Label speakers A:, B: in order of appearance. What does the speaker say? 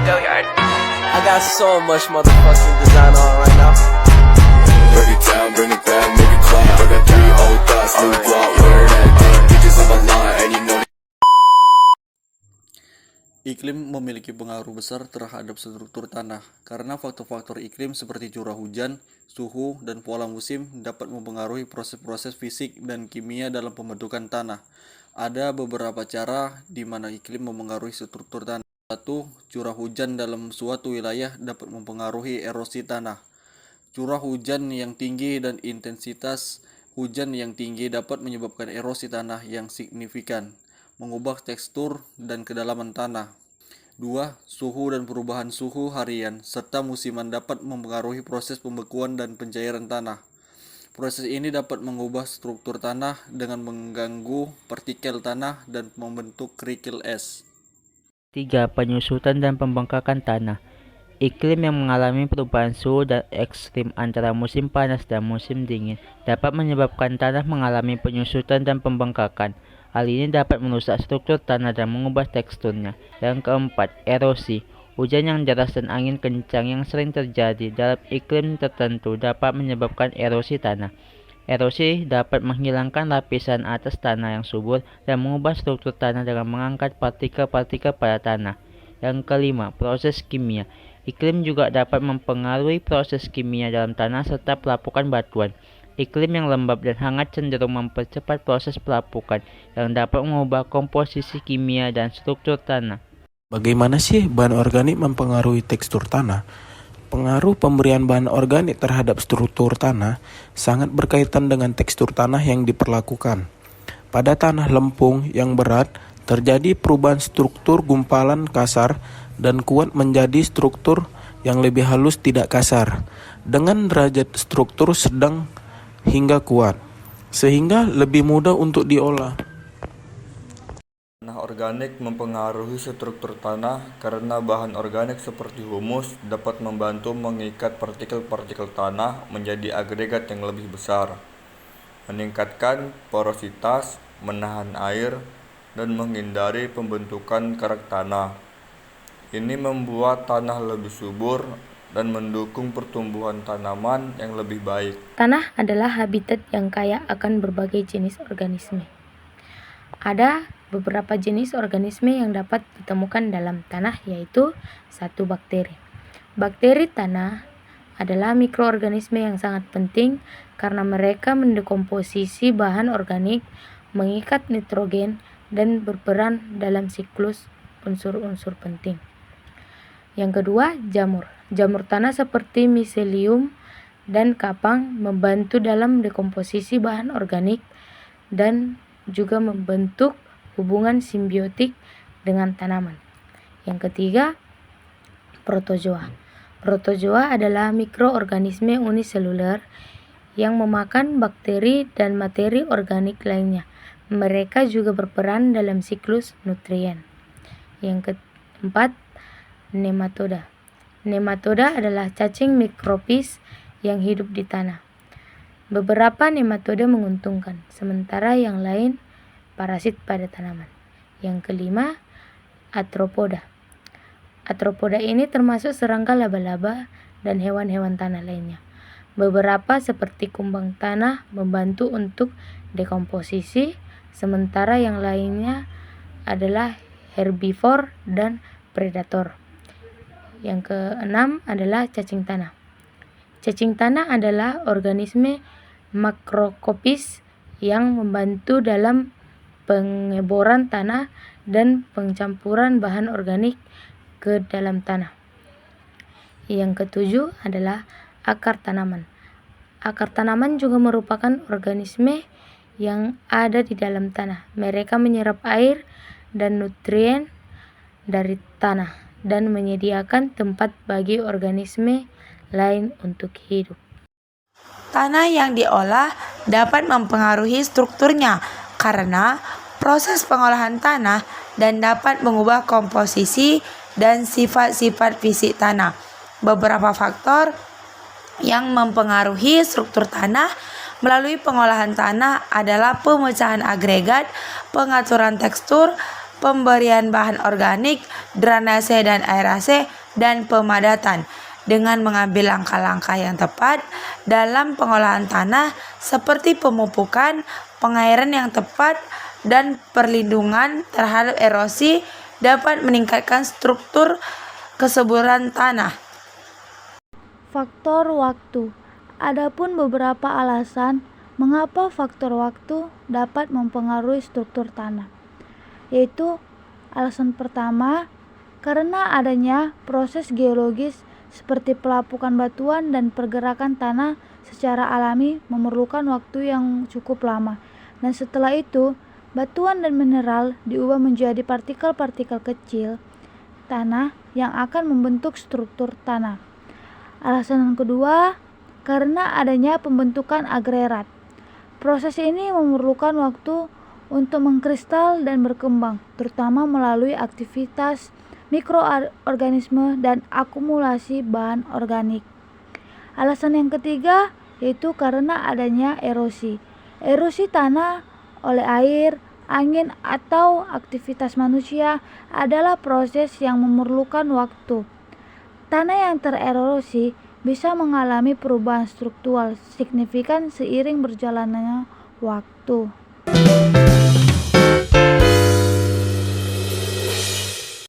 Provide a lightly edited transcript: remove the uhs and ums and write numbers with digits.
A: I got so much motherfucking design on right now.
B: Break it down, bring it back, make it clap. I got 3 old thoughts, new block, where that thing. Bitches on my line, and you know.
C: Iklim memiliki pengaruh besar terhadap struktur tanah karena faktor-faktor iklim seperti curah hujan, suhu, dan pola musim dapat mempengaruhi proses-proses fisik dan kimia dalam pembentukan tanah. Ada beberapa cara di mana iklim mempengaruhi struktur tanah. 1. Curah hujan dalam suatu wilayah dapat mempengaruhi erosi tanah. Curah hujan yang tinggi dan intensitas hujan yang tinggi dapat menyebabkan erosi tanah yang signifikan, mengubah tekstur dan kedalaman tanah. 2. Suhu dan perubahan suhu harian serta musiman dapat mempengaruhi proses pembekuan dan pencairan tanah. Proses ini dapat mengubah struktur tanah dengan mengganggu partikel tanah dan membentuk kerikil es.
D: 3. Penyusutan dan pembengkakan tanah. Iklim yang mengalami perubahan suhu dan ekstrim antara musim panas dan musim dingin dapat menyebabkan tanah mengalami penyusutan dan pembengkakan. Hal ini dapat merusak struktur tanah dan mengubah teksturnya. Yang keempat, erosi. Hujan yang deras dan angin kencang yang sering terjadi dalam iklim tertentu dapat menyebabkan erosi tanah. Erosi dapat menghilangkan lapisan atas tanah yang subur dan mengubah struktur tanah dengan mengangkat partikel-partikel pada tanah. Yang kelima, proses kimia. Iklim juga dapat mempengaruhi proses kimia dalam tanah serta pelapukan batuan. Iklim yang lembab dan hangat cenderung mempercepat proses pelapukan yang dapat mengubah komposisi kimia dan struktur tanah.
E: Bagaimana sih bahan organik mempengaruhi tekstur tanah? Pengaruh pemberian bahan organik terhadap struktur tanah sangat berkaitan dengan tekstur tanah yang diperlakukan. Pada tanah lempung yang berat, terjadi perubahan struktur gumpalan kasar dan kuat menjadi struktur yang lebih halus tidak kasar, dengan derajat struktur sedang hingga kuat, sehingga lebih mudah untuk diolah.
F: Tanah organik mempengaruhi struktur tanah karena bahan organik seperti humus dapat membantu mengikat partikel-partikel tanah menjadi agregat yang lebih besar, meningkatkan porositas, menahan air, dan menghindari pembentukan kerak tanah. Ini membuat tanah lebih subur dan mendukung pertumbuhan tanaman yang lebih baik.
G: Tanah adalah habitat yang kaya akan berbagai jenis organisme. Ada beberapa jenis organisme yang dapat ditemukan dalam tanah, yaitu 1. Bakteri. Bakteri tanah adalah mikroorganisme yang sangat penting karena mereka mendekomposisi bahan organik, mengikat nitrogen, dan berperan dalam siklus unsur-unsur penting. Yang kedua, jamur. Jamur tanah seperti miselium dan kapang membantu dalam dekomposisi bahan organik dan juga membentuk hubungan simbiotik dengan tanaman. Yang ketiga, protozoa. Protozoa adalah mikroorganisme uniseluler yang memakan bakteri dan materi organik lainnya. Mereka juga berperan dalam siklus nutrien. Yang keempat, nematoda. Nematoda adalah cacing mikrobis yang hidup di tanah. Beberapa nematoda menguntungkan, sementara yang lain parasit pada tanaman. Yang kelima, arthropoda. Arthropoda ini termasuk serangga laba-laba dan hewan-hewan tanah lainnya. Beberapa seperti kumbang tanah membantu untuk dekomposisi, sementara yang lainnya adalah herbivor dan predator. Yang keenam adalah cacing tanah. Cacing tanah adalah organisme makroskopis yang membantu dalam pengeboran tanah dan pencampuran bahan organik ke dalam tanah. Yang ketujuh adalah akar tanaman. Akar tanaman juga merupakan organisme yang ada di dalam tanah. Mereka menyerap air dan nutrien dari tanah dan menyediakan tempat bagi organisme lain untuk hidup.
H: Tanah yang diolah dapat mempengaruhi strukturnya karena proses pengolahan tanah dan dapat mengubah komposisi dan sifat-sifat fisik tanah. Beberapa faktor yang mempengaruhi struktur tanah melalui pengolahan tanah adalah pemecahan agregat, pengaturan tekstur, pemberian bahan organik, drainase dan aerasi, dan pemadatan. Dengan mengambil langkah-langkah yang tepat dalam pengolahan tanah seperti pemupukan, pengairan yang tepat, dan perlindungan terhadap erosi dapat meningkatkan struktur kesuburan tanah.
I: Faktor waktu. Adapun beberapa alasan mengapa faktor waktu dapat mempengaruhi struktur tanah, yaitu alasan pertama, karena adanya proses geologis seperti pelapukan batuan dan pergerakan tanah secara alami memerlukan waktu yang cukup lama, dan setelah itu batuan dan mineral diubah menjadi partikel-partikel kecil tanah yang akan membentuk struktur tanah. Alasan yang kedua, karena adanya pembentukan agregat. Proses ini memerlukan waktu untuk mengkristal dan berkembang, terutama melalui aktivitas mikroorganisme dan akumulasi bahan organik. Alasan yang ketiga yaitu karena adanya erosi. Erosi tanah oleh air, angin, atau aktivitas manusia adalah proses yang memerlukan waktu. Tanah yang tererosi bisa mengalami perubahan struktural signifikan seiring berjalannya waktu.